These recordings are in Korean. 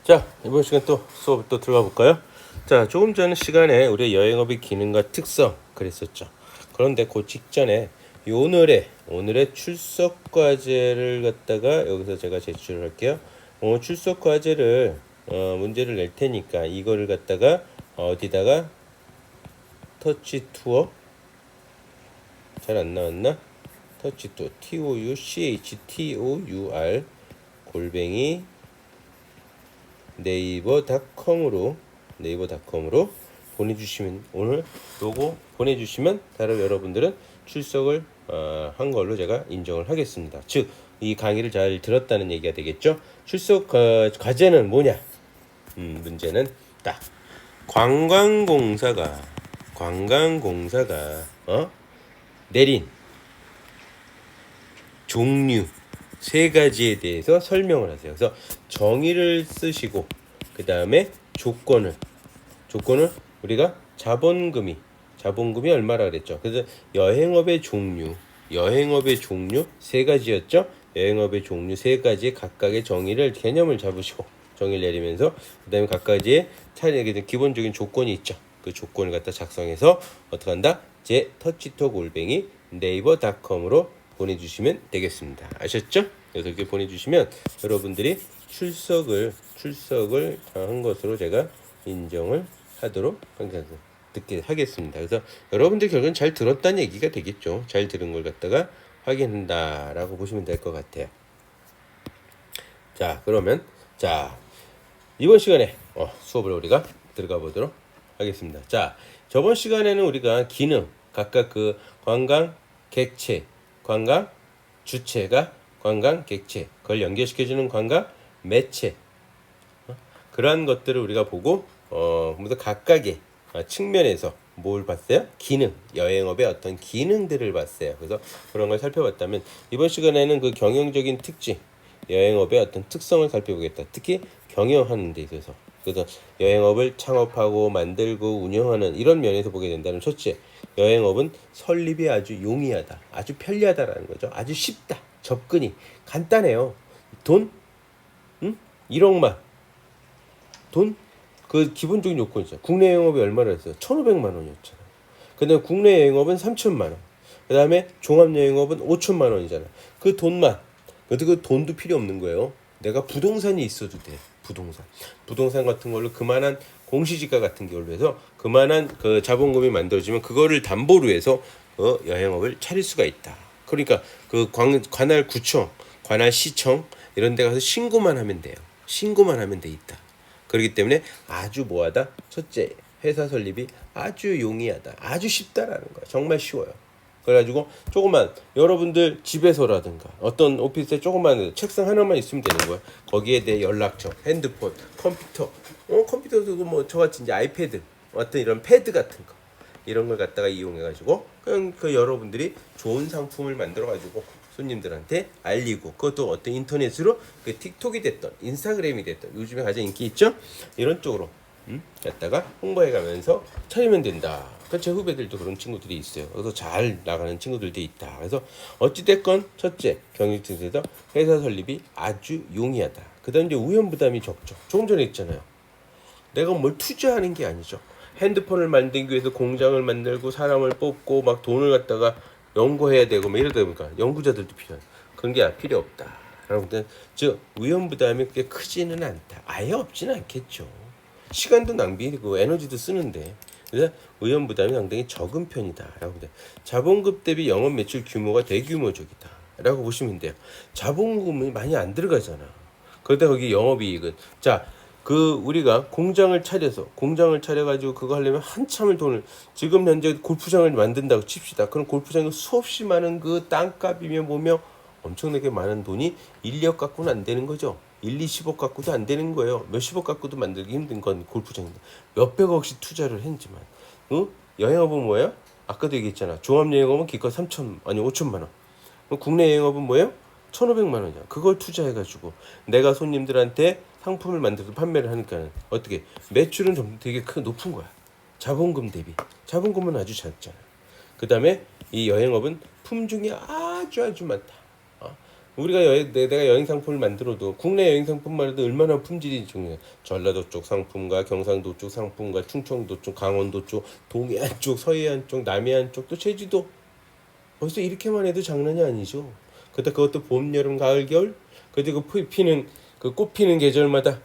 자, 이번 시간 또 수업 또 들어가 볼까요? 자, 조금 전 시간에 우리 여행업의 기능과 특성 그랬었죠. 그런데 그 직전에 오늘의 출석 과제를 갖다가 여기서 제가 제출을 할게요. 출석 과제를 문제를 낼 테니까 이거를 갖다가 어디다가 터치 투어 잘 안 나왔나? 터치 투어 touchtour 골뱅이 네이버닷컴으로 보내주시면 오늘 요거 보내주시면 바로 여러분들은 출석을 한 걸로 제가 인정을 하겠습니다. 즉 이 강의를 잘 들었다는 얘기가 되겠죠. 출석 과제는 뭐냐? 문제는 딱 관광공사가 내린 종류 세 가지에 대해서 설명을 하세요. 그래서 정의를 쓰시고 그 다음에 조건을 우리가 자본금이 얼마라 그랬죠. 그래서 여행업의 종류 세 가지였죠. 여행업의 종류 세 가지 각각의 개념을 잡으시고 정의를 내리면서 그 다음에 각가지의 기본적인 조건이 있죠. 그 조건을 갖다 작성해서 어떻게 한다? 제 터치톡 골뱅이 네이버닷컴으로 보내주시면 되겠습니다. 아셨죠? 그래서 이렇게 보내주시면 여러분들이 출석을 한 것으로 제가 인정을 하도록 듣게 하겠습니다. 그래서 여러분들 결국은 잘 들었다는 얘기가 되겠죠. 잘 들은 걸 갖다가 확인한다라고 보시면 될 것 같아요. 자, 그러면 이번 시간에 수업을 우리가 들어가 보도록 하겠습니다. 자, 저번 시간에는 우리가 기능 각각 그 관광 객체, 관광 주체가 관광 객체, 그걸 연결시켜주는 관광 매체, 그러한 것들을 우리가 보고 모두 각각의 측면에서 뭘 봤어요? 기능, 여행업의 어떤 기능들을 봤어요. 그래서 그런 걸 살펴봤다면 이번 시간에는 그 경영적인 특징, 여행업의 어떤 특성을 살펴보겠다. 특히 경영하는 데 있어서. 그래서 여행업을 창업하고 만들고 운영하는 이런 면에서 보게 된다면 첫째, 여행업은 설립이 아주 용이하다. 아주 편리하다라는 거죠. 아주 쉽다. 접근이 간단해요. 돈? 1억만. 돈? 그 기본적인 요건이죠. 국내 여행업이 얼마나 했어요? 1,500만 원이었잖아요. 근데 국내 여행업은 3천만 원. 그 다음에 종합여행업은 5천만 원이잖아. 그 돈만. 근데 그 돈도 필요 없는 거예요. 내가 부동산이 있어도 돼. 부동산 같은 걸로 그만한 공시지가 같은 걸로 해서 그만한 그 자본금이 만들어지면 그거를 담보로 해서 여행업을 차릴 수가 있다. 그러니까 그 관할 구청, 관할 시청 이런 데 가서 신고만 하면 돼요. 신고만 하면 돼 있다. 그렇기 때문에 아주 뭐하다? 첫째, 회사 설립이 아주 용이하다. 아주 쉽다라는 거야. 정말 쉬워요. 그래가지고 조그만 여러분들 집에서라든가 어떤 오피스에 조그만 책상 하나만 있으면 되는 거야. 거기에 내 연락처, 핸드폰, 컴퓨터, 컴퓨터도 뭐 저같이 이제 아이패드, 어떤 이런 패드 같은 거 이런 걸 갖다가 이용해가지고 그냥 그 여러분들이 좋은 상품을 만들어가지고 손님들한테 알리고 그것도 어떤 인터넷으로 그 틱톡이 됐던 인스타그램이 됐던 요즘에 가장 인기 있죠? 이런 쪽으로 갖다가 홍보해가면서 차리면 된다. 제 후배들도 그런 친구들이 있어요. 그래서 잘 나가는 친구들도 있다. 그래서 어찌됐건 첫째 경영진에서 회사 설립이 아주 용이하다. 그 다음 이제 우연부담이 적죠. 조금 전에 했잖아요. 내가 뭘 투자하는 게 아니죠. 핸드폰을 만들기 위해서 공장을 만들고 사람을 뽑고 막 돈을 갖다가 연구해야 되고 막 이러다 보니까 연구자들도 필요한 그런 게 필요 없다. 여러분들 즉 위험 부담이 그렇게 크지는 않다. 아예 없지는 않겠죠. 시간도 낭비고 에너지도 쓰는데 그래서 위험 부담이 상당히 적은 편이다라고 보면 자본금 대비 영업 매출 규모가 대규모적이다라고 보시면 돼요. 자본금이 많이 안 들어가잖아. 그러다 거기 영업이익은 우리가 공장을 차려가지고 그거 하려면 한참을 돈을 지금 현재 골프장을 만든다고 칩시다. 그럼 골프장에 수없이 많은 그 땅값이며 보며 엄청나게 많은 돈이 1, 2억 갖고는 안 되는 거죠. 1, 20억 갖고도 안 되는 거예요. 몇십억 갖고도 만들기 힘든 건 골프장인데 몇백억씩 투자를 했지만 여행업은 뭐예요? 아까도 얘기했잖아. 종합여행업은 기껏 5천만 원. 국내 여행업은 뭐예요? 1,500만 원이야. 그걸 투자해가지고 내가 손님들한테 상품을 만들어서 판매를 하니까 어떻게 매출은 좀 되게 높은 거야. 자본금 대비. 자본금은 아주 작잖아. 그 다음에 이 여행업은 품종이 아주 많다. 우리가 내가 여행 상품을 만들어도 국내 여행 상품만 해도 얼마나 품질이 중요해. 전라도 쪽 상품과 경상도 쪽 상품과 충청도 쪽, 강원도 쪽, 동해안 쪽, 서해안 쪽, 남해안 쪽, 또 제주도. 벌써 이렇게만 해도 장난이 아니죠. 그것도 봄, 여름, 가을, 겨울. 그리고 피는 그 꽃 피는 계절마다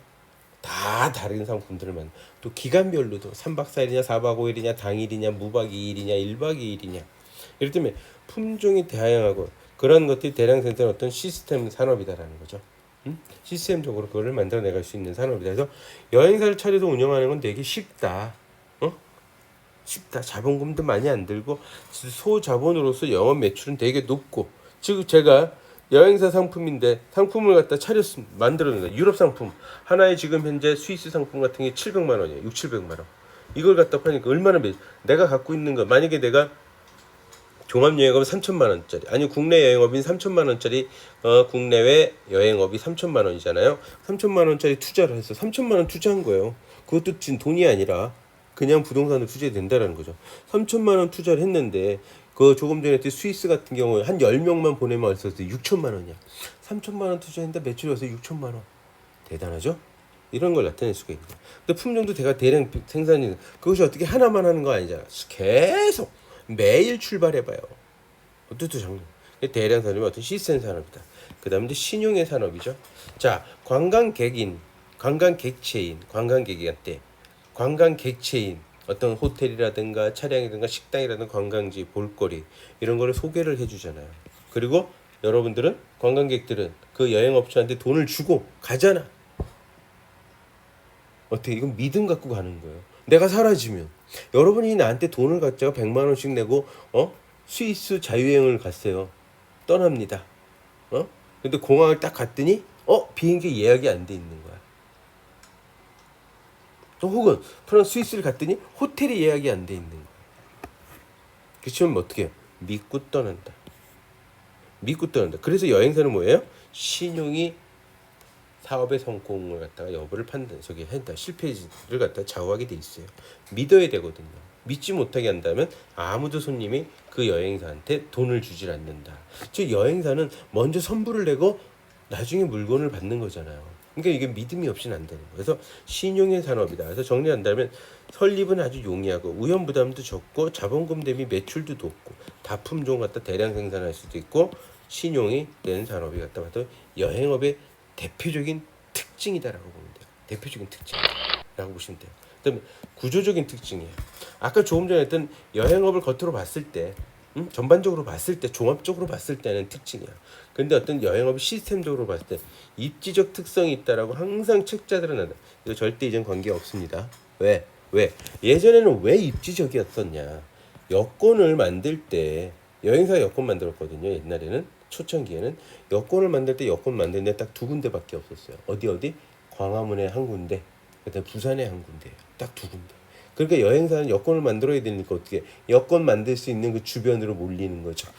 다 다른 상품들을 또 기간별로도 3박 4일이냐 4박 5일이냐 당일이냐 무박 2일이냐 1박 2일이냐 이럴 때문에 품종이 다양하고 그런 것들이 대량 생산 어떤 시스템 산업이다라는 거죠. 시스템적으로 그거를 만들어내갈 수 있는 산업이다. 그래서 여행사를 차려서 운영하는 건 되게 쉽다. 쉽다. 자본금도 많이 안 들고 소자본으로서 영업 매출은 되게 높고 지금 제가 여행사 상품인데 상품을 갖다 만들었는데 유럽 상품 하나에 지금 현재 스위스 상품 같은 게 700만 원이에요. 6, 700만 원. 이걸 갖다 파니까 얼마나 내가 갖고 있는 거 만약에 내가 종합여행업은 3천만 원짜리 아니 국내 여행업인 3천만 원짜리 국내외 여행업이 3천만 원이잖아요. 3천만 원짜리 투자를 해서 3천만 원 투자한 거예요. 그것도 지금 돈이 아니라 그냥 부동산을 투자된다라는 거죠. 3천만 원 투자를 했는데 그 조금 전에 스위스 같은 경우에 한 10명만 보내면 얼마였어? 6천만 원이야. 3천만 원 투자했는데 매출이 와서 6천만 원. 대단하죠? 이런 걸 나타낼 수가 있다. 근데 품종도 대량 생산이 그것이 어떻게 하나만 하는 거 아니잖아. 계속 매일 출발해봐요. 어떻게 장난? 대량 산업이 어떤 시스템 산업이다. 그 다음에 이제 신용의 산업이죠. 자, 관광객체인 어떤 호텔이라든가 차량이라든가 식당이라든가 관광지, 볼거리 이런 거를 소개를 해주잖아요. 그리고 여러분들은 관광객들은 그 여행업체한테 돈을 주고 가잖아. 어떻게 이건 믿음 갖고 가는 거예요. 내가 사라지면 여러분이 나한테 돈을 갖다가 100만 원씩 내고 스위스 자유여행을 갔어요. 떠납니다. 근데 공항을 딱 갔더니 비행기 예약이 안 돼 있는 거야. 또 혹은 프랑스 스위스를 갔더니 호텔이 예약이 안 돼 있는 거야. 그치면 어떻게 해요? 믿고 떠난다. 그래서 여행사는 뭐예요? 신용이 사업의 성공을 갖다가 여부를 한다. 실패를 갖다가 좌우하게 돼 있어요. 믿어야 되거든요. 믿지 못하게 한다면 아무도 손님이 그 여행사한테 돈을 주질 않는다. 즉 여행사는 먼저 선불을 내고 나중에 물건을 받는 거잖아요. 그러니까 이게 믿음이 없이는 안 되는 거예요. 그래서 신용의 산업이다. 그래서 정리한다면 설립은 아주 용이하고 위험 부담도 적고 자본금 대비 매출도 높고 다품종 갖다 대량 생산할 수도 있고 신용이 되는 산업이 갖다 봐도 여행업의 대표적인 특징이다라고 보면 돼요. 대표적인 특징이라고 보시면 돼요. 그다음에 구조적인 특징이에요. 아까 조금 전에 했던 여행업을 겉으로 봤을 때 전반적으로 봤을 때 종합적으로 봤을 때는 특징이야. 근데 어떤 여행업이 시스템적으로 봤을 때 입지적 특성이 있다라고 항상 책자들은 한다. 이거 절대 이전 관계 없습니다. 왜? 예전에는 왜 입지적이었었냐? 여권을 만들 때 여행사 여권 만들었거든요. 옛날에는 초창기에는 여권을 만들 때 여권 만드는데 딱 두 군데밖에 없었어요. 어디? 광화문에 한 군데, 그다음 부산에 한 군데, 딱 두 군데. 그러니까 여행사는 여권을 만들어야 되니까 어떻게 여권 만들 수 있는 그 주변으로 몰리는 거죠.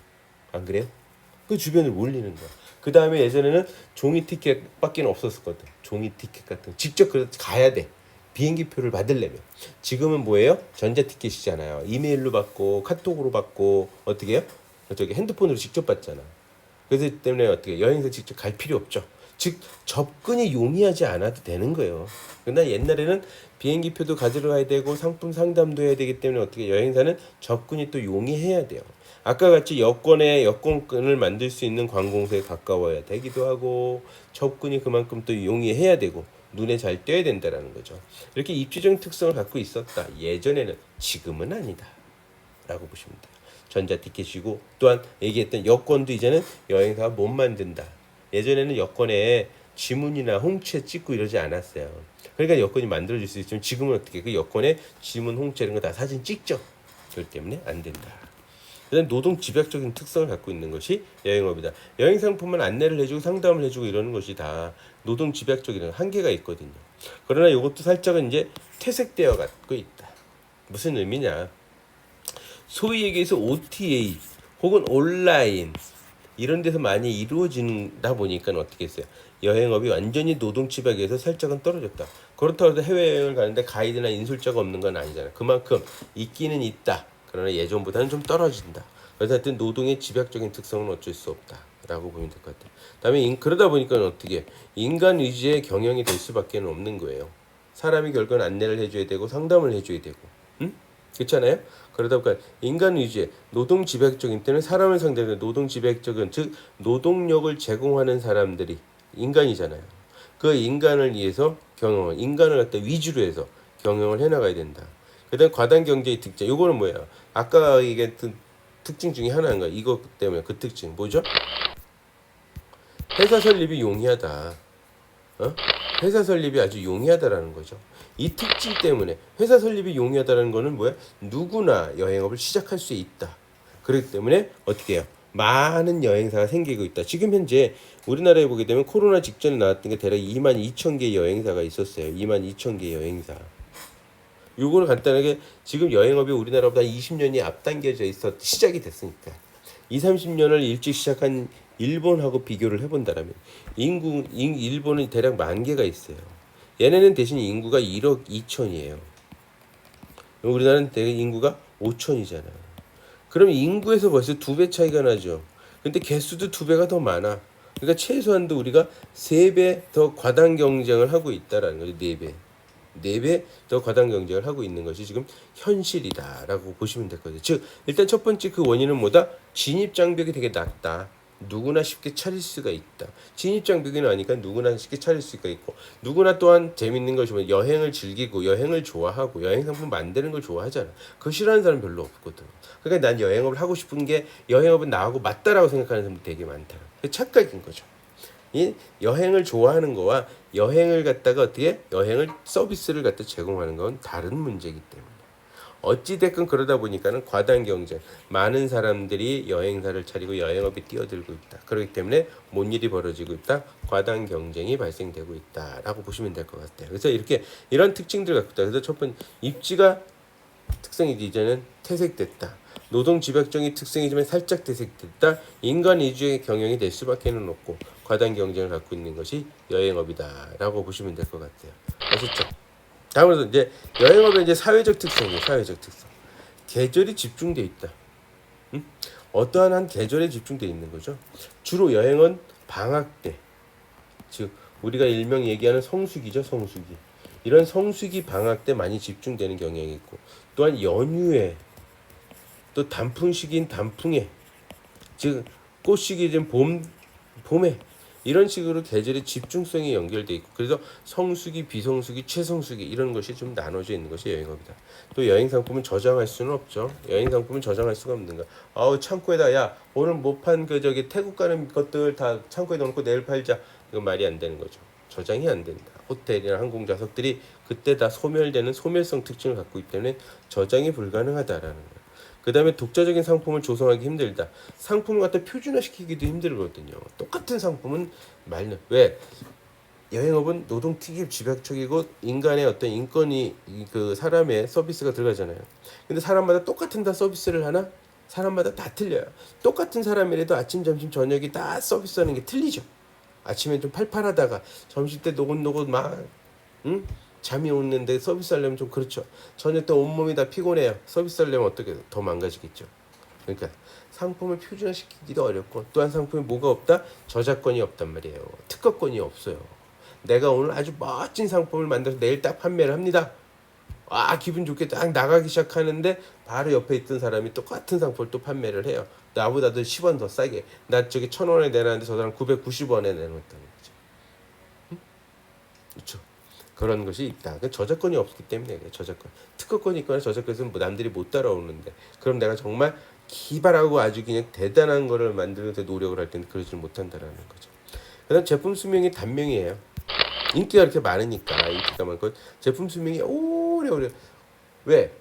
안 그래요? 그 주변을 몰리는 거야. 그 다음에 예전에는 종이 티켓밖에 없었거든. 종이 티켓 같은 거. 직접 가야 돼. 비행기표를 받으려면. 지금은 뭐예요? 전자티켓이잖아요. 이메일로 받고 카톡으로 받고 어떻게 해요? 저기 핸드폰으로 직접 받잖아. 그래서 때문에 어떻게 여행사 직접 갈 필요 없죠. 즉 접근이 용이하지 않아도 되는 거예요. 그러나 옛날에는 비행기표도 가지러 가야 되고 상품 상담도 해야 되기 때문에 어떻게 여행사는 접근이 또 용이해야 돼요. 아까 같이 여권을 만들 수 있는 관공서에 가까워야 되기도 하고 접근이 그만큼 또 용이해야 되고 눈에 잘 띄어야 된다라는 거죠. 이렇게 입지적인 특성을 갖고 있었다. 예전에는. 지금은 아니다 라고 보시면 돼요. 전자티켓이고 또한 얘기했던 여권도 이제는 여행사가 못 만든다. 예전에는 여권에 지문이나 홍채 찍고 이러지 않았어요. 그러니까 여권이 만들어질 수 있지만 지금은 어떻게 그 여권에 지문, 홍채 이런 거 다 사진 찍죠. 그렇기 때문에 안 된다. 그다음 노동 집약적인 특성을 갖고 있는 것이 여행업이다. 여행 상품만 안내를 해주고 상담을 해주고 이러는 것이 다 노동 집약적인 한계가 있거든요. 그러나 이것도 살짝은 이제 퇴색되어 갖고 있다. 무슨 의미냐? 소위 얘기해서 OTA 혹은 온라인 이런 데서 많이 이루어진다 보니까 어떻게 했어요? 여행업이 완전히 노동 집약에서 살짝은 떨어졌다. 그렇다고 해서 해외여행을 가는데 가이드나 인솔자가 없는 건 아니잖아요. 그만큼 있기는 있다. 그러나 예전보다는 좀 떨어진다. 그래서 하여튼 노동의 집약적인 특성은 어쩔 수 없다. 있다라고 보면 될 것 같아요. 그다음에 그러다 보니까 어떻게 인간 의지의 경영이 될 수밖에 없는 거예요. 사람이 결국은 안내를 해줘야 되고 상담을 해줘야 되고, 응? 그렇잖아요. 그러다 보니까 인간 의지의 노동 집약적인 때는 사람을 상대로 노동 집약적은 즉 노동력을 제공하는 사람들이 인간이잖아요. 그 인간을 위해서 경영을 인간을 갖다 위주로 해서 경영을 해나가야 된다. 그다음 과당 경제의 특징. 요거는 뭐예요? 아까 얘기했던 특징 중에 하나인 거야. 이것 때문에 그 특징 뭐죠? 회사 설립이 용이하다. 어? 회사 설립이 아주 용이하다라는 거죠. 이 특징 때문에 회사 설립이 용이하다라는 거는 뭐야? 누구나 여행업을 시작할 수 있다. 그렇기 때문에 어떻게 해요? 많은 여행사가 생기고 있다. 지금 현재 우리나라에 보게 되면 코로나 직전에 나왔던 게 대략 22,000개 여행사가 있었어요. 22,000개 여행사. 요거는 간단하게 지금 여행업이 우리나라보다 20년이 앞당겨져 있어 시작이 됐으니까 20, 30년을 일찍 시작한 일본하고 비교를 해본다면 일본은 대략 10,000개가 있어요. 얘네는 대신 인구가 1억 2천이에요. 우리나라는 대략 인구가 5천이잖아요. 그럼 인구에서 벌써 2배 차이가 나죠. 근데 개수도 2배가 더 많아. 그러니까 최소한도 우리가 3배 더 과당 경쟁을 하고 있다라는 거죠. 4배. 4배 더 과당 경쟁을 하고 있는 것이 지금 현실이다라고 보시면 될 거죠. 즉 일단 첫 번째 그 원인은 뭐다? 진입 장벽이 되게 낮다. 누구나 쉽게 차릴 수가 있다. 진입 장벽이 나니까 누구나 쉽게 차릴 수가 있고 누구나 또한 재밌는 것이 뭐 여행을 즐기고 여행을 좋아하고 여행 상품 만드는 걸 좋아하잖아. 그거 싫어하는 사람 별로 없거든. 그러니까 난 여행업을 하고 싶은 게 여행업은 나하고 맞다라고 생각하는 사람이 되게 많다. 착각인 거죠. 이 여행을 좋아하는 거와 여행을 갖다가 어떻게 여행을 서비스를 갖다 제공하는 건 다른 문제이기 때문에 어찌 됐건 그러다 보니까는 과당 경쟁 많은 사람들이 여행사를 차리고 여행업에 뛰어들고 있다. 그렇기 때문에 뭔 일이 벌어지고 있다. 과당 경쟁이 발생되고 있다라고 보시면 될 것 같아요. 그래서 이렇게 이런 특징들을 갖고 있다. 그래서 첫 번째 입지가 특성이지 이제는 퇴색됐다. 노동 집약적인 특성이지만 살짝 퇴색됐다. 인간 위주의 경영이 될 수밖에는 없고 과당 경쟁을 갖고 있는 것이 여행업이다라고 보시면 될 것 같아요. 아셨죠? 다음으로 이제 여행업의 이제 사회적 특성이에요. 사회적 특성. 계절이 집중돼 있다. 어떠한 한 계절에 집중돼 있는 거죠. 주로 여행은 방학 때, 즉 우리가 일명 얘기하는 성수기죠. 성수기. 이런 성수기 방학 때 많이 집중되는 경향이 있고 또한 연휴에 또 단풍 시기인 단풍에 즉 꽃 시기인 봄에 이런 식으로 계절의 집중성이 연결돼 있고 그래서 성수기, 비성수기, 최성수기 이런 것이 좀 나눠져 있는 것이 여행업이다. 또 여행 상품은 저장할 수는 없죠. 여행 상품은 저장할 수가 없는 거야. 아우 창고에다 야 오늘 못 판 그 저기 태국 가는 것들 다 창고에 넣어놓고 내일 팔자. 이건 말이 안 되는 거죠. 저장이 안 된다. 호텔이나 항공 좌석들이 그때 다 소멸되는 소멸성 특징을 갖고 있기 때문에 저장이 불가능하다라는 거예요. 그 다음에 독자적인 상품을 조성하기 힘들다. 상품을 갖다 표준화시키기도 힘들거든요. 똑같은 상품은 말는 왜? 여행업은 노동 특이 집약적이고 인간의 어떤 인권이 그 사람의 서비스가 들어가잖아요. 근데 사람마다 똑같은 다 서비스를 하나? 사람마다 다 틀려요. 똑같은 사람이라도 아침, 점심, 저녁이 다 서비스하는 게 틀리죠. 아침에 좀 팔팔하다가 점심 때 노곤노곤 막 응? 잠이 오는데 서비스 하려면 좀 그렇죠. 저녁 때 온몸이 다 피곤해요. 서비스 하려면 어떻게 더 망가지겠죠. 그러니까 상품을 표준화시키기도 어렵고 또한 상품에 뭐가 없다? 저작권이 없단 말이에요. 특허권이 없어요. 내가 오늘 아주 멋진 상품을 만들어서 내일 딱 판매를 합니다. 아 기분 좋게 딱 나가기 시작하는데 바로 옆에 있던 사람이 똑같은 상품을 또 판매를 해요. 나보다도 10원 더 싸게. 나 저기 1,000원에 내놨는데 저 사람 990원에 내놓았다는 거죠. 응? 그렇죠. 그런 것이 있다. 저작권이 없기 때문에 저작권. 특허권이 있거나 저작권에서는 뭐 남들이 못 따라오는데 그럼 내가 정말 기발하고 아주 그냥 대단한 거를 만드는 데 노력을 할 때는 그러지 못한다라는 거죠. 그다음 제품 수명이 단명이에요. 인기가 이렇게 많으니까 인기가 많고 제품 수명이 오래오래 왜?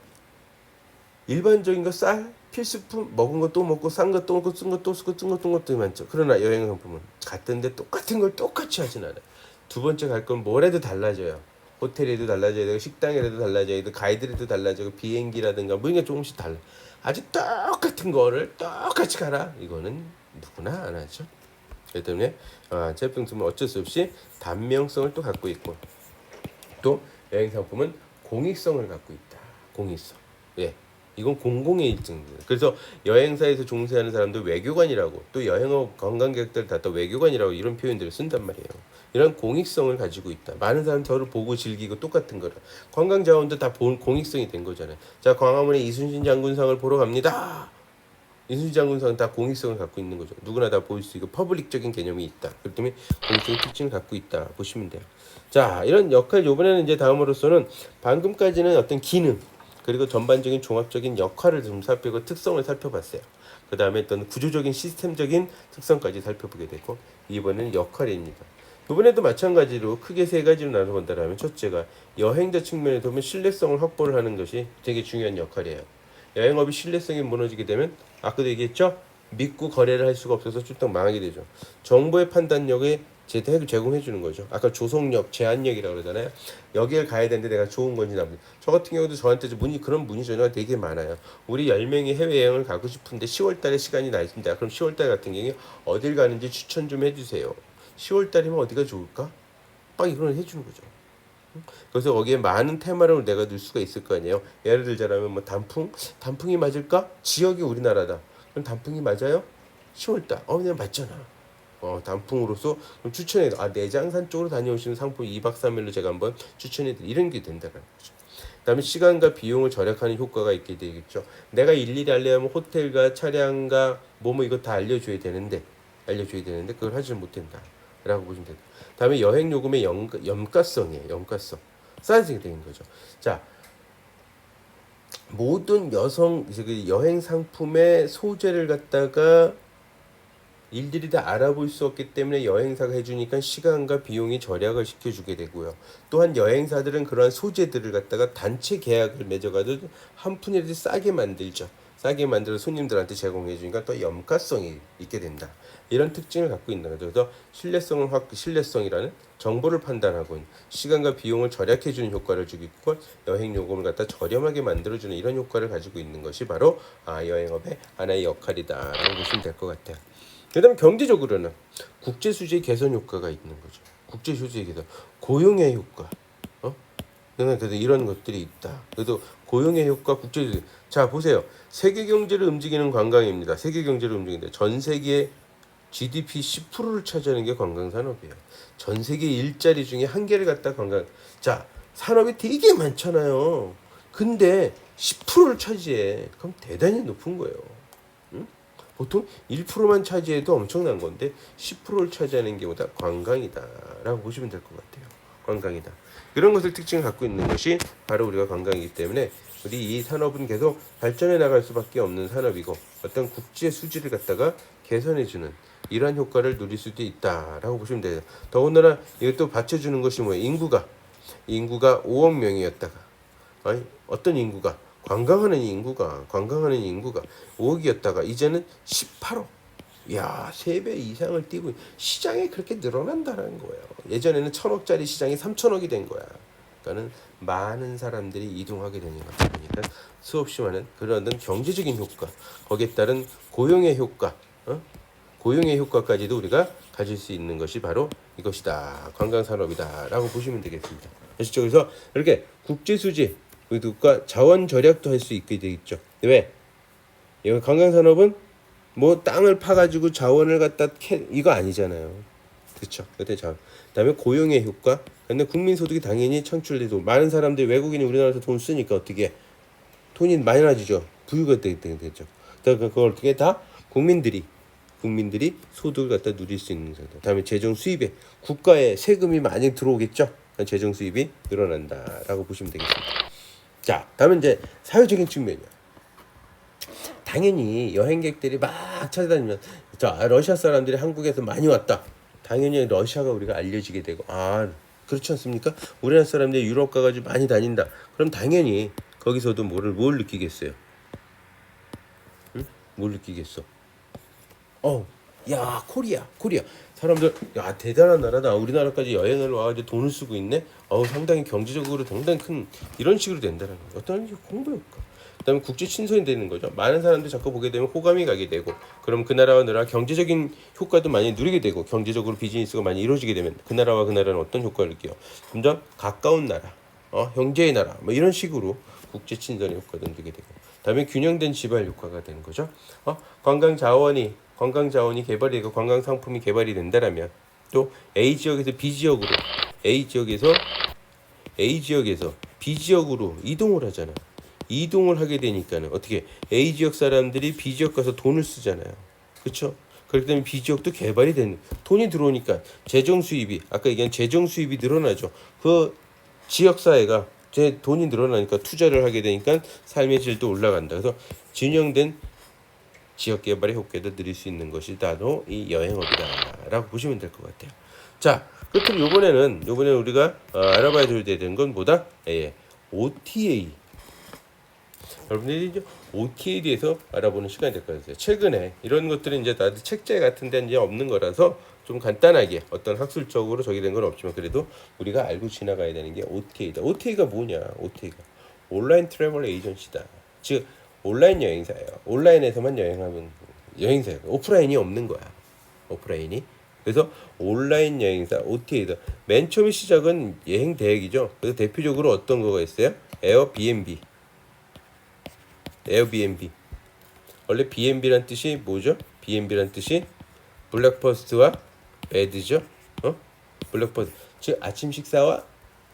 일반적인 거 쌀, 필수품 먹은 거 또 먹고 싼 거 또 먹고 쓴 거 또 쓰고 쓴 것도 많죠. 그러나 여행 상품은 같은데 똑같은 걸 똑같이 하진 않아요. 두 번째 갈 건 뭐래도 달라져요. 호텔에도 달라져야 되고 식당에도 달라져야 되고 가이드에도 달라지고 비행기라든가 뭐 이게 조금씩 달라. 아주 똑같은 거를 똑같이 가라. 이거는 누구나 안 하죠. 그렇기 때문에 제품 상품은 어쩔 수 없이 단명성을 또 갖고 있고 또 여행 상품은 공익성을 갖고 있다. 공익성. 예. 이건 공공의 일정입니다. 그래서 여행사에서 종사하는 사람들 외교관이라고, 또 여행업 관광객들 다 또 외교관이라고 이런 표현들을 쓴단 말이에요. 이런 공익성을 가지고 있다. 많은 사람 저를 보고 즐기고 똑같은 거라. 관광 자원도 다 공익성이 된 거잖아요. 자, 광화문에 이순신 장군상을 보러 갑니다. 이순신 장군상은 다 공익성을 갖고 있는 거죠. 누구나 다 볼 수 있고 퍼블릭적인 개념이 있다. 그렇기 때문에 공익적인 특징을 갖고 있다 보시면 돼요. 자, 이런 역할 이번에는 이제 다음으로서는 방금까지는 어떤 기능 그리고 전반적인 종합적인 역할을 좀 살피고 특성을 살펴봤어요. 그 다음에 어떤 구조적인 시스템적인 특성까지 살펴보게 되고 이번에는 역할입니다. 이번에도 마찬가지로 크게 세 가지로 나눠본다면 첫째가 여행자 측면에 보면 신뢰성을 확보를 하는 것이 되게 중요한 역할이에요. 여행업이 신뢰성이 무너지게 되면 아까도 얘기했죠? 믿고 거래를 할 수가 없어서 쭉 망하게 되죠. 정보의 판단력에 제공해 주는 거죠. 아까 조속력, 제한력이라고 그러잖아요. 여기를 가야 되는데 내가 좋은 건지 나쁜지. 저 같은 경우도 저한테 그런 문의 전화가 되게 많아요. 우리 10명이 해외여행을 가고 싶은데 10월 달에 시간이 나 있습니다. 그럼 10월 달 같은 경우에 어딜 가는지 추천 좀 해주세요. 10월 달이면 어디가 좋을까? 막 이걸 해주는 거죠. 그래서 거기에 많은 테마를 내가 넣을 수가 있을 거 아니에요. 예를 들자면 뭐 단풍이 맞을까? 지역이 우리나라다. 그럼 단풍이 맞아요? 10월달. 그냥 맞잖아. 단풍으로서 그럼 추천해. 내장산 쪽으로 다녀오시는 상품 2박 3일로 제가 한번 추천해 드릴 이런 게 된다는 거죠. 그다음에 시간과 비용을 절약하는 효과가 있게 되겠죠. 내가 일일이 하려면 호텔과 차량과 뭐 이거 다 알려줘야 되는데 그걸 하지 못한다라고 보시면 됩니다. 다음에 여행 요금의 염가성이에요. 염가성. 싸지게 되는 거죠. 자, 모든 여행 상품의 소재를 갖다가 일일이 다 알아볼 수 없기 때문에 여행사가 해주니까 시간과 비용이 절약을 시켜주게 되고요. 또한 여행사들은 그러한 소재들을 갖다가 단체 계약을 맺어가지고 한 푼이라도 싸게 만들죠. 싸게 만들어 손님들한테 제공해 주니까 또 염가성이 있게 된다. 이런 특징을 갖고 있는 거죠. 그래서 신뢰성이라는 정보를 판단하고 시간과 비용을 절약해 주는 효과를 주고 있고 여행 요금을 갖다 저렴하게 만들어 주는 이런 효과를 가지고 있는 것이 바로 여행업의 하나의 역할이다라고 보시면 될 것 같아요. 그다음 경제적으로는 국제 수지 개선 효과가 있는 거죠. 국제 수지 개선, 고용의 효과, 그래서 이런 것들이 있다. 그래도 고용의 효과, 국제 수지. 자, 보세요. 세계 경제를 움직이는 관광입니다. 세계 경제를 움직이는데 전 세계 GDP 10%를 차지하는 게 관광 산업이에요. 전 세계 일자리 중에 한 개를 갖다 관광. 자, 산업이 되게 많잖아요. 근데 10%를 차지해. 그럼 대단히 높은 거예요. 보통 1%만 차지해도 엄청난 건데 10%를 차지하는 게 보다 관광이다라고 보시면 될 것 같아요. 관광이다. 이런 것을 특징을 갖고 있는 것이 바로 우리가 관광이기 때문에 우리 이 산업은 계속 발전해 나갈 수밖에 없는 산업이고 어떤 국제 수지를 갖다가 개선해주는 이러한 효과를 누릴 수도 있다라고 보시면 돼요. 더군다나 이것도 받쳐주는 것이 뭐예요? 인구가 5억 명이었다가 어떤 인구가 관광하는 인구가 5억이었다가 이제는 18억. 야, 3배 이상을 뛰고 시장이 그렇게 늘어난다는 거예요. 예전에는 1,000억짜리 시장이 3,000억이 된 거야. 그러니까는 많은 사람들이 이동하게 되는 거다 보니까 수없이 많은 그런 경제적인 효과, 거기에 따른 고용의 효과, 고용의 효과까지도 우리가 가질 수 있는 것이 바로 이것이다. 관광산업이다라고 보시면 되겠습니다. 아시죠? 그래서 이렇게 국제수지 그러니까 자원 절약도 할 수 있게 되겠죠. 왜? 이거 관광산업은 뭐 땅을 파가지고 자원을 갖다 이거 아니잖아요. 그렇죠? 그다음에 고용의 효과. 근데 국민 소득이 당연히 창출돼도 많은 사람들이 외국인이 우리나라에서 돈 쓰니까 어떻게 돈이 많아지죠. 부유가 되겠죠. 그걸 어떻게 다 국민들이 소득을 갖다 누릴 수 있는 상태. 다음에 재정 수입에 국가에 세금이 많이 들어오겠죠. 재정 수입이 늘어난다라고 보시면 되겠습니다. 자, 다음은 이제 사회적인 측면이야. 당연히 여행객들이 막 찾아다니면 자, 러시아 사람들이 한국에서 많이 왔다. 당연히 러시아가 우리가 알려지게 되고 그렇지 않습니까? 우리나라 사람들이 유럽 가가지고 많이 다닌다. 그럼 당연히 거기서도 뭘 느끼겠어요? 응? 뭘 느끼겠어? 야, 코리아 사람들 대단한 나라다. 우리나라까지 여행을 와가지고 돈을 쓰고 있네. 상당히 경제적으로 상당히 큰 이런 식으로 된다는 거예요. 어떤 공부 효과. 그다음에 국제 친선이 되는 거죠. 많은 사람들이 자꾸 보게 되면 호감이 가게 되고, 그럼 그 나라와 나라 경제적인 효과도 많이 누리게 되고, 경제적으로 비즈니스가 많이 이루어지게 되면 그 나라와 그 나라는 어떤 효과를 느껴요? 점점 가까운 나라, 형제의 나라, 뭐 이런 식으로 국제 친선의 효과도 누리게 되고. 다음에 균형된 지발 효과가 되는 거죠. 관광 자원이 개발이 되고 관광 상품이 개발이 된다라면 또 A 지역에서 B 지역으로 A 지역에서 B 지역으로 이동을 하잖아. 이동을 하게 되니까는 어떻게 A 지역 사람들이 B 지역 가서 돈을 쓰잖아요. 그렇죠? 그렇기 때문에 B 지역도 개발이 되는 돈이 들어오니까 재정 수입이 아까 얘기한 재정 수입이 늘어나죠. 그 지역 사회가 제 돈이 늘어나니까 투자를 하게 되니까 삶의 질도 올라간다. 그래서 진영된 지역 개발의 효과도 누릴 수 있는 것이 바로 이 여행업이다라고 보시면 될 것 같아요. 자, 끝으로 요번에는 우리가 알아봐야 되는 건 뭐다? OTA. 여러분들이 이제 OTA에 대해서 알아보는 시간이 될 것 같아요. 최근에 이런 것들은 이제 다들 책제 같은 데 이제 없는 거라서 좀 간단하게 어떤 학술적으로 저기 된 건 없지만 그래도 우리가 알고 지나가야 되는 게 OTA다. OTA가 뭐냐? OTA가 온라인 트래블 에이전시다. 즉 온라인 여행사예요. 온라인에서만 여행하면 여행사예요. 오프라인이 없는 거야. 오프라인이. 그래서 온라인 여행사 OTA다. 맨 처음 시작은 여행 대행이죠. 그래서 대표적으로 어떤 거가 있어요? 에어비앤비. 원래 B&B란 뜻이 뭐죠? B&B란 뜻이 블랙퍼스트와 베드죠. 블랙퍼스트. 즉 아침 식사와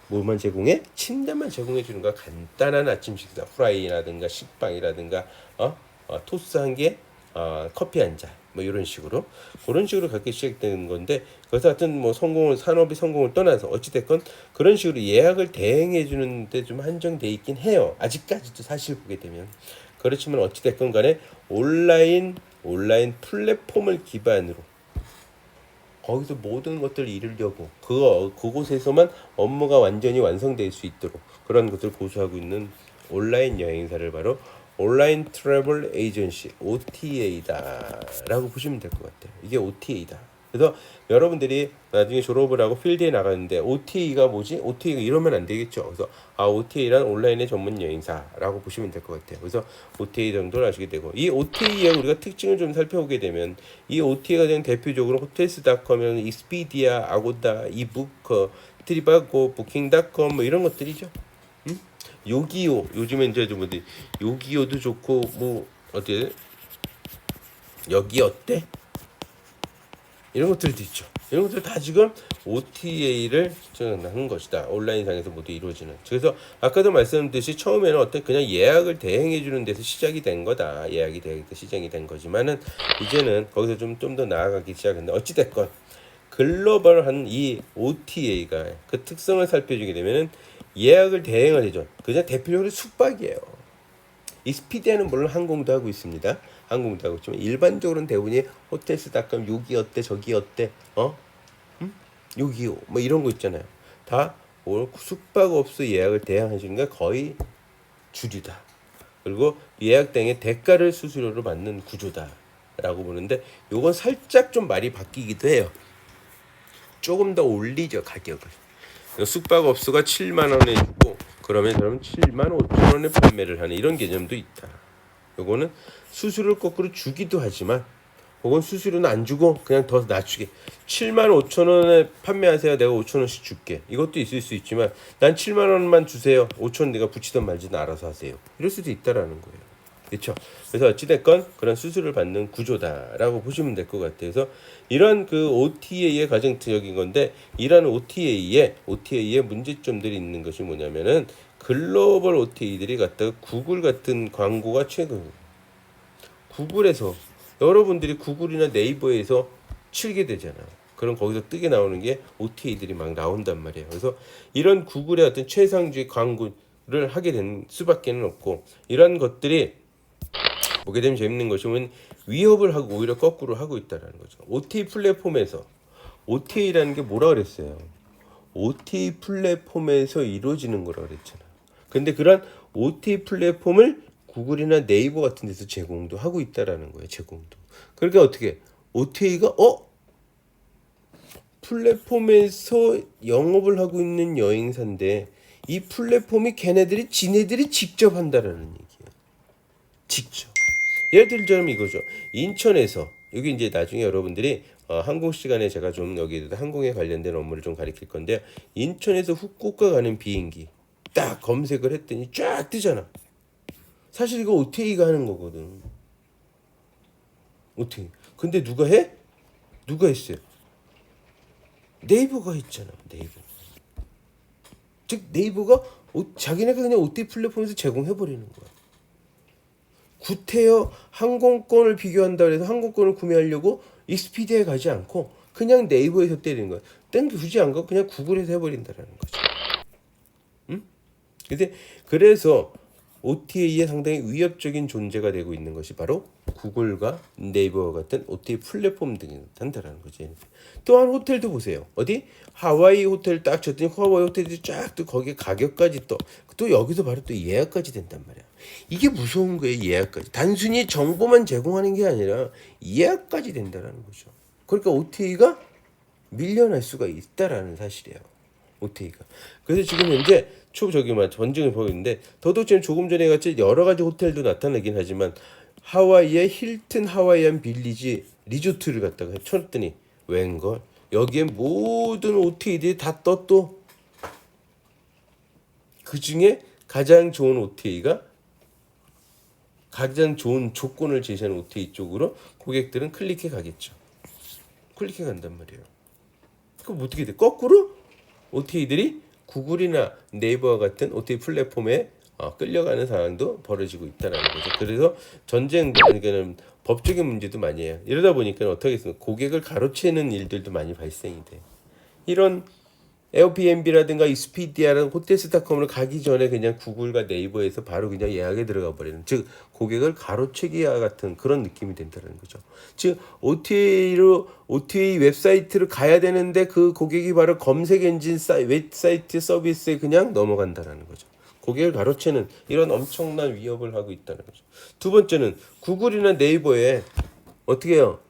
뭐만 제공해? 침대만 제공해 주는 거. 간단한 아침 식사. 프라이라든가 식빵이라든가 토스트 한 개, 커피 한 잔. 뭐 이런 식으로 그런 식으로 갖기 시작되는 건데 그래서 하여튼 뭐 산업이 성공을 떠나서 어찌됐건 그런 식으로 예약을 대행해 주는데 좀 한정돼 있긴 해요. 아직까지도 사실 보게 되면 그렇지만 어찌됐건 간에 온라인 플랫폼을 기반으로 거기서 모든 것들을 이루려고 그곳에서만 업무가 완전히 완성될 수 있도록 그런 것들을 고수하고 있는 온라인 여행사를 바로 온라인 트래블 에이전시 OTA다라고 보시면 될 것 같아요. 이게 OTA다. 그래서 여러분들이 나중에 졸업을 하고 필드에 나가는데 OTA가 뭐지? OTA가 이러면 안 되겠죠. 그래서 OTA란 온라인의 전문 여행사라고 보시면 될 것 같아요. 그래서 OTA 정도를 아시게 되고 이 OTA의 우리가 특징을 좀 살펴보게 되면 이 OTA가 된 대표적으로 호텔스.com이나 익스피디아, 아고다, 이부커, 트리바고, 부킹.com 뭐 이런 것들이죠. 요기요 요즘에 이제 좀 어디 요기요도 좋고 뭐 어때 여기 어때 이런 것들도 있죠. 이런 것들 다 지금 OTA를 하는 것이다. 온라인상에서 모두 이루어지는. 그래서 아까도 말씀드렸듯이 처음에는 어떤 그냥 예약을 대행해 주는 데서 시작이 된 거다. 예약이 대행해서 시작이 된 거지만은 이제는 거기서 좀 더 나아가기 시작했는데 어찌 됐건 글로벌한 이 OTA가 그 특성을 살펴주게 되면은 예약을 대행을 해줘. 그냥 대표적으로 숙박이에요. 익스피디아는 물론 항공도 하고 있습니다. 항공도 하고 있지만 일반적으로는 대부분이 호텔스.com 여기 어때 저기 어때 여기요 뭐 이런 거 있잖아요. 다 숙박업소 예약을 대행해 주는 게 거의 주류다. 그리고 예약 대행의 대가를 수수료로 받는 구조다라고 보는데 요건 살짝 좀 말이 바뀌기도 해요. 조금 더 올리죠 가격을. 숙박업소가 7만 원에 주고 그러면 7만 5천 원에 판매를 하는 이런 개념도 있다. 요거는 수수료를 거꾸로 주기도 하지만 혹은 수수료는 안 주고 그냥 더 낮추게 7만 5천 원에 판매하세요. 내가 5천 원씩 줄게. 이것도 있을 수 있지만 난 7만 원만 주세요. 5천 원 내가 붙이든 말지는 알아서 하세요. 이럴 수도 있다라는 거예요. 그렇죠? 그래서 어찌됐건 그런 수수료를 받는 구조다라고 보시면 될 것 같아요. 그래서 이런 그 OTA의 가정적인 건데 이런 OTA의 문제점들이 있는 것이 뭐냐면은 글로벌 OTA들이 갖다가 구글 같은 광고가 최근 구글에서 여러분들이 구글이나 네이버에서 치게 되잖아요. 그럼 거기서 뜨게 나오는 게 OTA들이 막 나온단 말이에요. 그래서 이런 구글의 어떤 최상주의 광고를 하게 된 수밖에는 없고 이런 것들이 보게 되면 재밌는 것이 위협을 하고 오히려 거꾸로 하고 있다는 거죠. OTA 플랫폼에서 OTA라는 게 뭐라 그랬어요? OTA 플랫폼에서 이루어지는 거라 그랬잖아. 근데 그런 OTA 플랫폼을 구글이나 네이버 같은 데서 제공도 하고 있다라는 거예요. 제공도. 그러니까 어떻게 OTA가 플랫폼에서 영업을 하고 있는 여행사인데 이 플랫폼이 지네들이 직접 한다라는 얘기예요. 직접. 예를 들자면 이거죠. 인천에서 여기 이제 나중에 여러분들이 항공 시간에 제가 좀 여기 항공에 관련된 업무를 좀 가르칠 건데 인천에서 후쿠오카 가는 비행기 딱 검색을 했더니 쫙 뜨잖아. 사실 이거 OTA가 하는 거거든. OTA. 근데 누가 해? 누가 했어요? 네이버가 했잖아. 네이버. 즉 네이버가 자기네가 그냥 OTA 플랫폼에서 제공해 버리는 거야. 구태여 항공권을 비교한다 그래서 항공권을 구매하려고 익스피디아에 가지 않고 그냥 네이버에서 때리는 거야. 땡 굳이 안 가고 그냥 구글에서 해버린다라는 거죠. 응? 근데 그래서 OTA의 상당히 위협적인 존재가 되고 있는 것이 바로 구글과 네이버와 같은 OTA 플랫폼 등이 한다라는 거지. 또한 호텔도 보세요. 어디? 하와이 호텔 딱 쳤더니 하와이 호텔이 쫙 또 거기에 가격까지 또 여기서 바로 또 예약까지 된단 말이야. 이게 무서운 거예요. 예약까지. 단순히 정보만 제공하는 게 아니라 예약까지 된다라는 거죠. 그러니까 OTA가 밀려날 수가 있다라는 사실이에요. OTA가. 그래서 지금 현재 전쟁을 보고 있는데 더더욱 조금 전에 같이 여러 가지 호텔도 나타나긴 하지만 하와이의 힐튼 하와이안 빌리지 리조트를 갖다가 쳤더니 웬걸 여기에 모든 OTA들이 다 떴또. 그 중에 가장 좋은 OTA가 가장 좋은 조건을 제시하는 OTA 쪽으로 고객들은 클릭해 가겠죠. 클릭해 간단 말이에요. 그럼 어떻게 돼? 거꾸로 OTA들이 구글이나 네이버와 같은 OTA 플랫폼에 끌려가는 상황도 벌어지고 있다는 거죠. 그래서 전쟁도 그러니까는 법적인 문제도 많이 해요. 이러다 보니까 어떻게 하겠습니까? 고객을 가로채는 일들도 많이 발생이 돼. 이런 에어비앤비라든가 익스피디아라는 호텔스닷컴으로 가기 전에 그냥 구글과 네이버에서 바로 그냥 예약에 들어가 버리는, 즉 고객을 가로채기와 같은 그런 느낌이 된다는 거죠. 즉 OTA 웹사이트를 가야 되는데 그 고객이 바로 검색 엔진 웹사이트 서비스에 그냥 넘어간다는 거죠. 고객을 가로채는 이런 엄청난 위협을 하고 있다는 거죠. 두 번째는 구글이나 네이버에 어떻게 해요?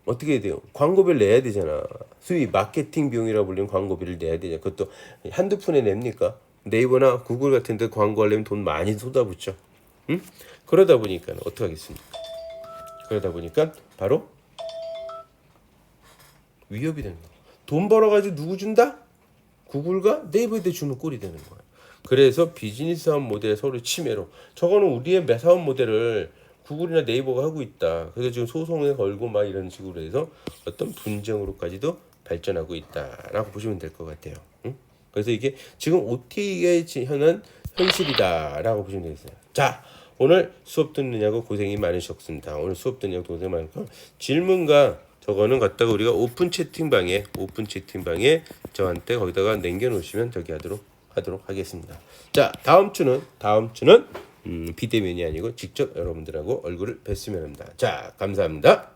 어떻게 해야 돼요? 광고비를 내야 되잖아. 수입, 마케팅 비용이라고 불리는 광고비를 내야 되잖아. 그것도 한두 푼에 냅니까? 네이버나 구글 같은 데 광고하려면 돈 많이 쏟아붓죠. 응? 그러다 보니까 어떻게 하겠습니까? 그러다 보니까 바로 위협이 되는 거야. 돈 벌어가지고 누구 준다? 구글과 네이버한테 주는 꼴이 되는 거야. 그래서 비즈니스 사업 모델의 서로 침해로, 저거는 우리의 사업 모델을 구글이나 네이버가 하고 있다. 그래서 지금 소송에 걸고 막 이런 식으로 해서 어떤 분쟁으로까지도 발전하고 있다라고 보시면 될 것 같아요. 응? 그래서 이게 지금 OTA의 현실이다라고 보시면 되겠어요. 자, 오늘 수업 듣느냐고 고생이 많으셨습니다. 오늘 수업 듣느냐고 고생 많고, 질문과 저거는 갖다가 우리가 오픈 채팅방에 저한테 거기다가 남겨놓으시면 저기 하도록 하겠습니다. 자, 다음 주는 비대면이 아니고 직접 여러분들하고 얼굴을 뵀으면 합니다. 자, 감사합니다.